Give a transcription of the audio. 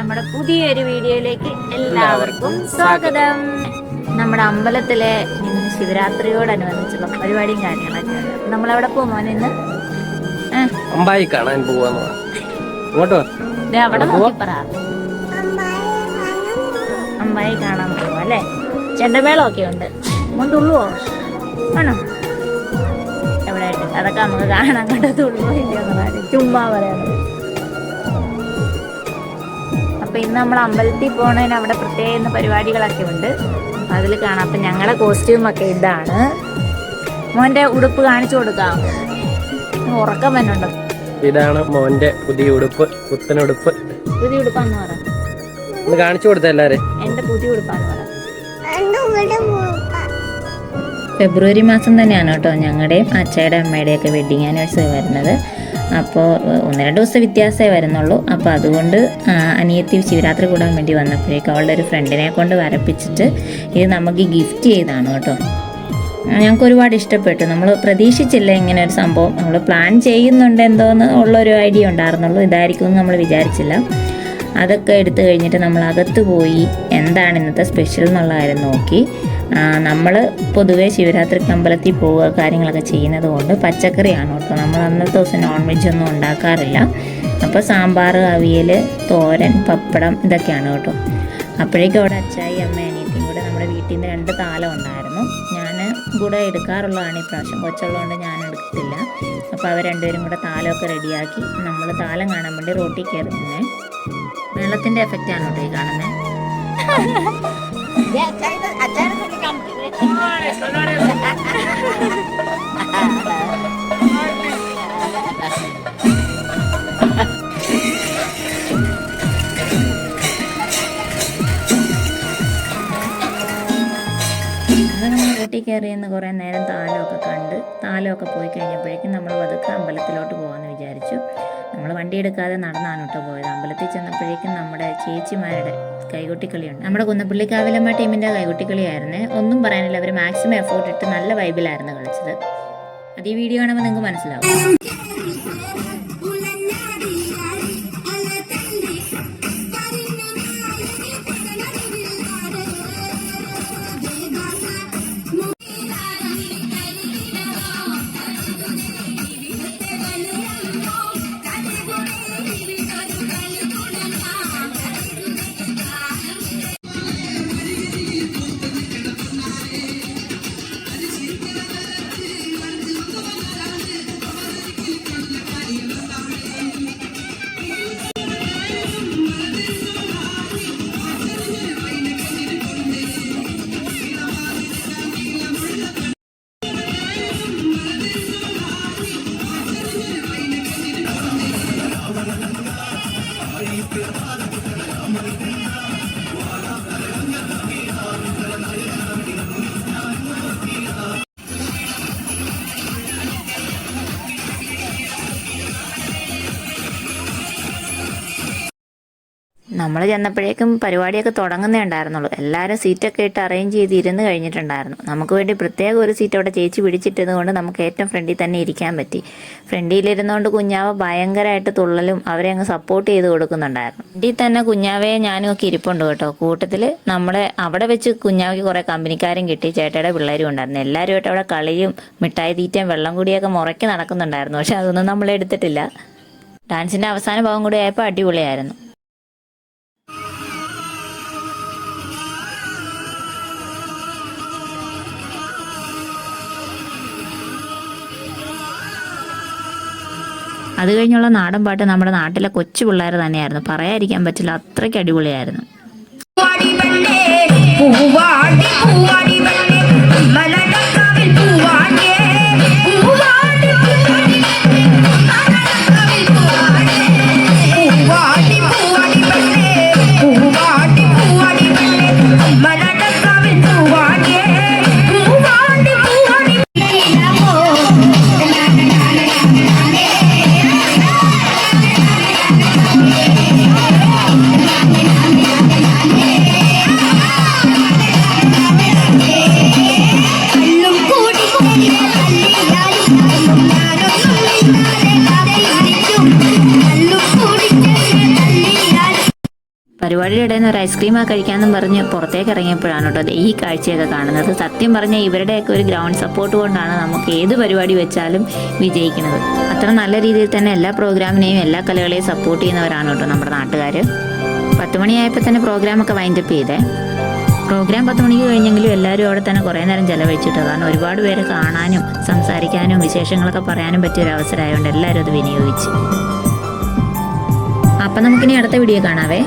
നമ്മുടെ പുതിയൊരു വീഡിയോയിലേക്ക് എല്ലാവർക്കും സ്വാഗതം. നമ്മുടെ അമ്പലത്തിലെ ഇന്ന് ശിവരാത്രിയോടനുബന്ധിച്ചുള്ള പരിപാടിയും കാര്യങ്ങളൊക്കെ നമ്മളവിടെ പോകുമോ ഇന്ന്? അമ്പായി കാണാൻ പോവാന്ന് അവിടെ നോക്കിപ്പറ, അമ്പായി കാണാൻ പോവാ അല്ലേ? ചെണ്ടമേളമൊക്കെ ഉണ്ട്. തുള്ളുവോ? ആണോ? എവിടെ അതൊക്കെ നമുക്ക് കാണാൻ കണ്ട തുള്ളുവോ ഇല്ലയെന്ന് ചുമ്മാ പറയാനുള്ളത്. അപ്പൊ ഇന്ന് നമ്മൾ അമ്പലത്തിൽ പോണതിന് അവിടെ പ്രത്യേക പരിപാടികളൊക്കെ ഉണ്ട്, അതിൽ കാണാം. അപ്പൊ ഞങ്ങളുടെ കോസ്റ്റ്യൂമൊക്കെ ഇതാണ്. മോന്റെ ഉടുപ്പ് കാണിച്ചു കൊടുക്കാം. ഉറക്കം വന്നുണ്ടോ? ഇതാണ് മോന്റെ പുതിയ ഉടുപ്പ്, പുത്തനുടുപ്പ്. പുതിയ ഉടുപ്പാന്ന് പറ, കാണിച്ചു കൊടുത്ത എല്ലാരും. എന്റെ പുതിയ ഉടുപ്പാന്ന് പറ. ഫെബ്രുവരി മാസം തന്നെയാണ് കേട്ടോ ഞങ്ങളുടെയും അച്ഛയുടെ അമ്മയുടെയൊക്കെ വെഡിങ് ആനിവേഴ്സറി വരുന്നത്. അപ്പോൾ 1-2 ദിവസം വ്യത്യാസമേ വരുന്നുള്ളൂ. അപ്പോൾ അതുകൊണ്ട് അനിയത്തി ശിവരാത്രി കൂടാൻ വേണ്ടി വന്നപ്പോഴേക്കും അവളുടെ ഒരു ഫ്രണ്ടിനെ കൊണ്ട് വരപ്പിച്ചിട്ട് ഇത് നമുക്ക് ഗിഫ്റ്റ് ചെയ്താണ് കേട്ടോ. ഞങ്ങൾക്ക് ഒരുപാട് ഇഷ്ടപ്പെട്ടു. നമ്മൾ പ്രതീക്ഷിച്ചില്ല ഇങ്ങനെ ഒരു സംഭവം. നമ്മൾ പ്ലാൻ ചെയ്യുന്നുണ്ട് എന്തോന്ന് ഉള്ളൊരു ഐഡിയ ഉണ്ടായിരുന്നുള്ളൂ, ഇതായിരിക്കുമെന്ന് നമ്മൾ വിചാരിച്ചില്ല. അതൊക്കെ എടുത്തു കഴിഞ്ഞിട്ട് നമ്മൾ അകത്ത് പോയി എന്താണ് ഇന്നത്തെ സ്പെഷ്യൽ എന്നുള്ള കാര്യം നോക്കി. നമ്മൾ പൊതുവേ ശിവരാത്രിക്ക് അമ്പലത്തിൽ പോവുക കാര്യങ്ങളൊക്കെ ചെയ്യുന്നത് കൊണ്ട് പച്ചക്കറിയാണ് കേട്ടോ. നമ്മൾ അന്നത്തെ ദിവസം നോൺ വെജ് ഒന്നും ഉണ്ടാക്കാറില്ല. അപ്പോൾ സാമ്പാർ, അവിയൽ, തോരൻ, പപ്പടം ഇതൊക്കെയാണ് കേട്ടോ. അപ്പോഴേക്കും അവിടെ അച്ചായി അമ്മ അനിയത്തിയും കൂടെ നമ്മുടെ വീട്ടിൽ നിന്ന് 2 താലം ഉണ്ടായിരുന്നു. ഞാൻ കൂടെ എടുക്കാറുള്ളതാണ്. ഇപ്രാവശ്യം കൊച്ചുള്ളതുകൊണ്ട് ഞാൻ എടുത്തില്ല. അപ്പോൾ അവർ രണ്ടുപേരും കൂടെ താലമൊക്കെ റെഡിയാക്കി നമ്മൾ താലം കാണാൻ വേണ്ടി റോട്ടിൽ കയറി നിന്നേ. വെള്ളത്തിൻ്റെ എഫക്റ്റാണ് കേട്ടോ ഈ കാണുന്നത്. വീട്ടിൽ കയറിയെന്ന് കുറേ നേരം താലമൊക്കെ കണ്ട് താലമൊക്കെ പോയി കഴിഞ്ഞപ്പോഴേക്കും നമ്മൾ പതുക്കെ അമ്പലത്തിലോട്ട് പോകാമെന്ന് വിചാരിച്ചു. നമ്മൾ വണ്ടി എടുക്കാതെ നടന്നാണ് കേട്ടോ പോയത്. അമ്പലത്തിൽ ചെന്നപ്പോഴേക്കും നമ്മുടെ ചേച്ചിമാരുടെ കൈകൊട്ടിക്കളിയുണ്ട്. നമ്മുടെ കുന്നപ്പള്ളിക്കാവിലമ്മ ടീമിൻ്റെ കൈകൊട്ടിക്കളിയായിരുന്നേ. ഒന്നും പറയാനില്ല, അവർ മാക്സിമം എഫോർട്ട് ഇട്ട് നല്ല വൈബിലായിരുന്നു കളിച്ചത്. അത് ഈ വീഡിയോ കാണുമ്പോൾ നിങ്ങൾക്ക് മനസ്സിലാവും. നമ്മൾ ചെന്നപ്പോഴേക്കും പരിപാടിയൊക്കെ തുടങ്ങുന്നേ ഉണ്ടായിരുന്നുള്ളൂ. എല്ലാവരും സീറ്റൊക്കെ ഇട്ട് അറേഞ്ച് ചെയ്ത് ഇരുന്ന് കഴിഞ്ഞിട്ടുണ്ടായിരുന്നു. നമുക്ക് വേണ്ടി പ്രത്യേക ഒരു സീറ്റ് അവിടെ ചേച്ചി പിടിച്ചിട്ടത് കൊണ്ട് നമുക്ക് ഏറ്റവും ഫ്രണ്ടിൽ തന്നെ ഇരിക്കാൻ പറ്റി. ഫ്രണ്ടിലിരുന്നുകൊണ്ട് കുഞ്ഞാവ് ഭയങ്കരമായിട്ട് തുള്ളലും അവരെ അങ്ങ് സപ്പോർട്ട് ചെയ്ത് കൊടുക്കുന്നുണ്ടായിരുന്നു. ഫ്രണ്ടിൽ തന്നെ കുഞ്ഞാവയെ ഞാനും ഒക്കെ ഇരിപ്പുണ്ട് കേട്ടോ. കൂട്ടത്തിൽ നമ്മളെ അവിടെ വെച്ച് കുഞ്ഞാവയ്ക്ക് കുറേ കമ്പനിക്കാരും കിട്ടി, ചേട്ടയുടെ പിള്ളേരും ഉണ്ടായിരുന്നു. എല്ലാവരുമായിട്ട് അവിടെ കളിയും മിഠായി തീറ്റയും വെള്ളം കൂടിയൊക്കെ മുറയ്ക്ക് നടക്കുന്നുണ്ടായിരുന്നു. പക്ഷെ അതൊന്നും നമ്മളെടുത്തിട്ടില്ല. ഡാൻസിൻ്റെ അവസാന ഭാഗം കൂടി ആയപ്പോൾ അടിപൊളിയായിരുന്നു. അത് കഴിഞ്ഞുള്ള നാടൻ പാട്ട് നമ്മുടെ നാട്ടിലെ കൊച്ചു പിള്ളേർ തന്നെയായിരുന്നു. പറയാതിരിക്കാൻ പറ്റില്ല, അത്രയ്ക്ക് അടിപൊളിയായിരുന്നു. I പരിപാടിയുടെ ഇടയിൽ നിന്ന് ഒരു ഐസ്ക്രീമൊക്കെ കഴിക്കാമെന്നും പറഞ്ഞ് പുറത്തേക്ക് ഇറങ്ങിയപ്പോഴാണ് കേട്ടോ ഈ കാഴ്ചയൊക്കെ കാണുന്നത്. സത്യം പറഞ്ഞാൽ ഇവരുടെയൊക്കെ ഒരു ഗ്രൗണ്ട് സപ്പോർട്ട് കൊണ്ടാണ് നമുക്ക് ഏത് പരിപാടി വെച്ചാലും വിജയിക്കുന്നത്. അത്ര നല്ല രീതിയിൽ തന്നെ എല്ലാ പ്രോഗ്രാമിനെയും എല്ലാ കലകളെയും സപ്പോർട്ട് ചെയ്യുന്നവരാണ് കേട്ടോ നമ്മുടെ നാട്ടുകാർ. 10 മണിയായപ്പോൾ തന്നെ പ്രോഗ്രാമൊക്കെ വൈൻഡപ്പ് ചെയ്തേ. പ്രോഗ്രാം 10 മണിക്ക് കഴിഞ്ഞെങ്കിലും എല്ലാവരും അവിടെ തന്നെ കുറേ നേരം ചിലവഴിച്ചിട്ട്, കാരണം ഒരുപാട് പേര് കാണാനും സംസാരിക്കാനും വിശേഷങ്ങളൊക്കെ പറയാനും പറ്റിയൊരു അവസരമായതുകൊണ്ട് എല്ലാവരും അത് വിനിയോഗിച്ചു. അപ്പം നമുക്കിനി അടുത്ത വീഡിയോ കാണാവേ.